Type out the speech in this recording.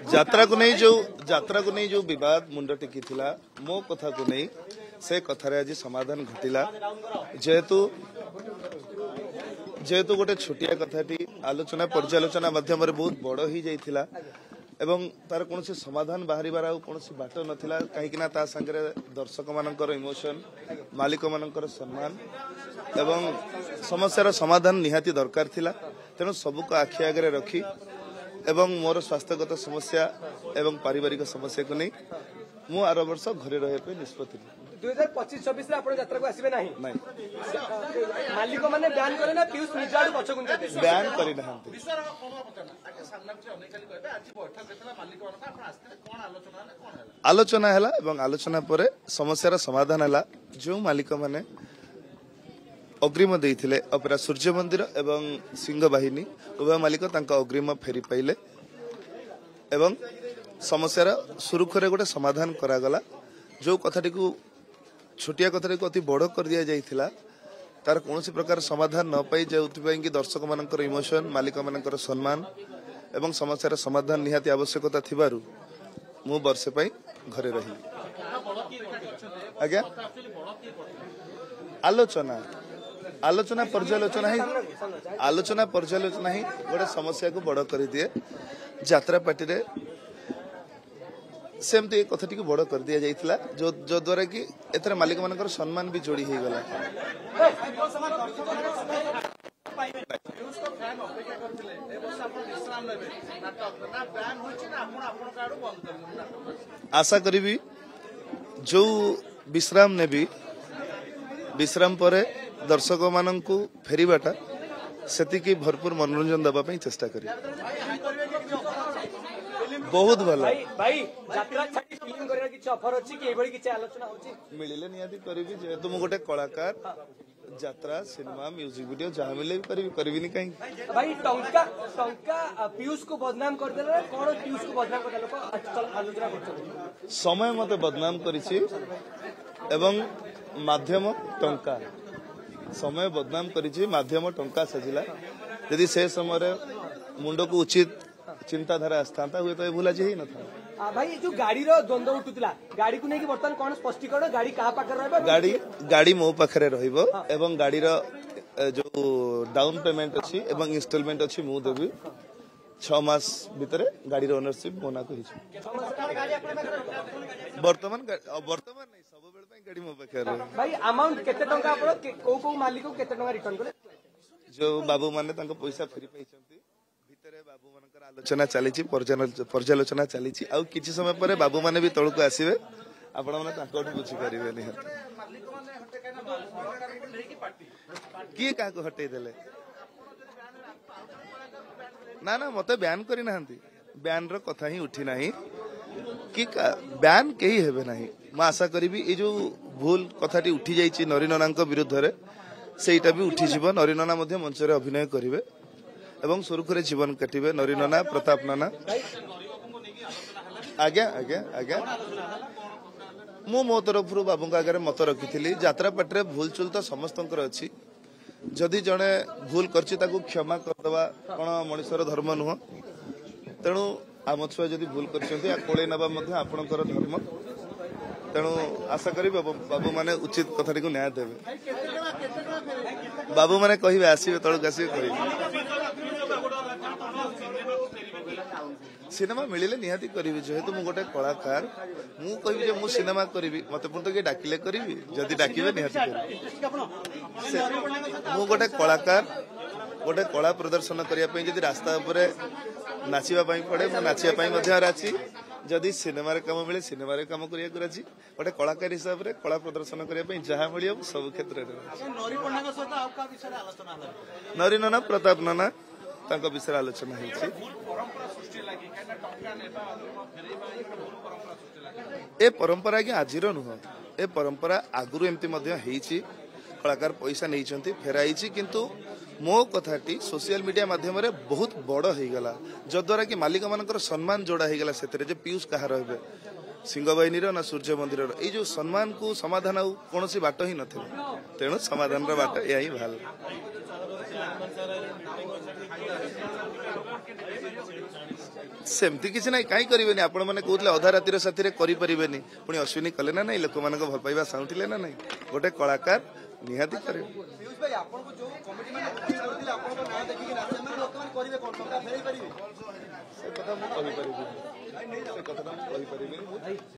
ଯାତ୍ରା को नहीं जो विवाद मुंड टेकी मो कथा को नहीं से कथार आज समाधान घटिला जेहेतु गोटे छोटिया कथाटी आलोचना पर्यालोचना माध्यम बहुत बड़ ही जाइथिला एवं तार कौन समाधान बाहर कौन बाट नाला कहीं सांगे दर्शक मानकर इमोशन मालिक मानकर सम्मान एवं समस्यार समाधान निहाती दरकार थिला तेणु सबको आखि आगे रखी एवं मोर स्वास्थ्यगत समस्या एवं पारिवारिक समस्या को नहीं मु आर वर्ष घरे रहे निष्पत्ति 2025-26 आपण यात्रा को आसीबे नाही मालिक माने बयान करे ना पीयूष निजाड़ पछकुन बयान करि नहंती आलोचना हला एवं आलोचना परे समस्यार समाधान हला जो मालिक माने अग्रिम देइथिले अपेरा सूर्य मंदिर एवं सिंह बाहिनी उभय मालिक तांका अग्रिम फेरी पाइले एवं समस्यार सुरुखुरे गोटे समाधान करागला जो कथाटी को छोटिया कथाटी को अति बड़ कर दिया जाइथिला तार कौन प्रकार समाधान न पाई जाउथिबाई कि दर्शक मानकर इमोशन मालिक मानकर सम्मान एवं समस्यार समाधान निहाती आवश्यकता थिबारु मु वर्षे पाई घरे रही आज्ञा आलोचना पर्यालोचना ही गोटे समस्या को बड़ कर दिए यात्रा पार्टी रे सेमती कथाटी को बड़ कर दिया जाइथिला जो द्वारा कि एथरे मालिक मानकर सम्मान भी जोड़ी हो गला आशा करी जो विश्राम ने भी विश्राम परे दर्शक मानक फेरवाटा से भरपूर मनोरंजन दवाई चेष्टा करी बहुत भल मिले निहाती करी जेहेतु मु गोटे कलाकार यात्रा सिनेमा म्यूजिक वीडियो जहाँ मिले करी कहीं भाई टंका पीयूष को बदनाम कर देले कोन पीयूष को बदनाम कर देले आजकल आलोचना करछन समय मते बदनाम करिछि एवं माध्यम टंका समय बदनाम करिछि माध्यम टंका सजिला यदि से समय मुंड को उचित चिंताधारा आस्था हुए तो भूला जी न था भाई जो गाड़ी रो द्वंद्व उठुतला गाड़ी को नहीं कि बर्तमान कोन स्पष्टीकरण गाड़ी कहा पाखरे रहबो गाड़ी मो पाखरे रहिबो एवं गाड़ी रो जो डाउन पेमेंट अछि एवं इंस्टॉलमेंट अछि मु देबी 6 मास भीतर गाड़ी रो ओनरशिप मोना को हिछ वर्तमान नहीं सब बेल पई गाड़ी मो पाखरे भाई अमाउंट केते टंका आपण को मालिक को केते टंका रिटर्न करे जो बाबू माने तांको पैसा फेरी पाइछंती बाबू मानकर आलोचना चली पर्यालोचना चली किसी समय पर बाबू माने भी तौक आसवे आपण मैंने बुझी पारे निहत किए क्या हटे देले ना मत बयान करना बयान कथा ही उठी ना कि बयान कहीं हेबे ना मैं आशा करी ये जो भूल कथाटी उठी जाइए नरी नना विरुद्ध में सेटा भी उठीज नरी नना मंच में अभिनय करेंगे एवं सुरुखुरे जीवन काटिबे नरी नना प्रताप नाना आज्ञा आज्ञा आज्ञा मो तरफ बाबू आगे मत रखी यात्रा पाटे भूल चूल तो समस्त अच्छी जदि जड़े भूल कर क्षमा करदे कौन मनुष्यर धर्म नुह तेणु आम छुआ जदि भूल कर नवा आपणकर धर्म तेणु आशा करी बाबू माने उचित कथाटी को न्याय देवे बाबू माने कहिबे आसीबे तळक आसीबे कहिबे सिनेमा मिले निहाती करी जेहेतु मु गोटे कलाकार मु कहि जे मु सिनेमा करी मते पुण तो के डाकिले करी जदि डाकिबे निहाती मु गोटे कलाकार गोटे कला प्रदर्शन करिया पई जदि रास्ता ऊपर नाचिबा पई पड़े मु नाचिया पई मध्ये राची जदि सिनेमा रे काम मिले सिनेमा रे काम करिया कराची गोटे कलाकार हिसाब रे कला प्रदर्शन करिया पई जहां मिलियो सब क्षेत्र रे नरी नना प्रताप नाना तांको विषय आलोचना होइछि ए परंपरा कि आज नुह ए परंपरा आगुरु एमती कलाकार पैसा नहीं फेराई किंतु मो कथाटी सोशल मीडिया माध्यम रे बहुत बड़ हो गला जद्वारा कि मालिक मानकर सम्मान जोड़ा हो गला से पीयूष कहा रहे सिंह बाहिनी ना सूर्य मंदिर ये जो सम्मान को समाधान कौन बाट ही नथिला तेणु समाधान बाट या ही भाल सेमती किसी ना कहीं करेंगे आपण मैंने कहते अधा रातिर साथी करें पुणी अश्विनी कले ना नहीं लोक मान भल पाइबा चाहूले ना नहीं गोटे कलाकार निहाती करे पीयूष भाई आपको जो कमिटी में करथिले आपन नाम देखि कि नाम लोक मान करिवे कोन टंका फेरै परिबे से कथा मु कहि परिबे से कथा मु कहि परिबे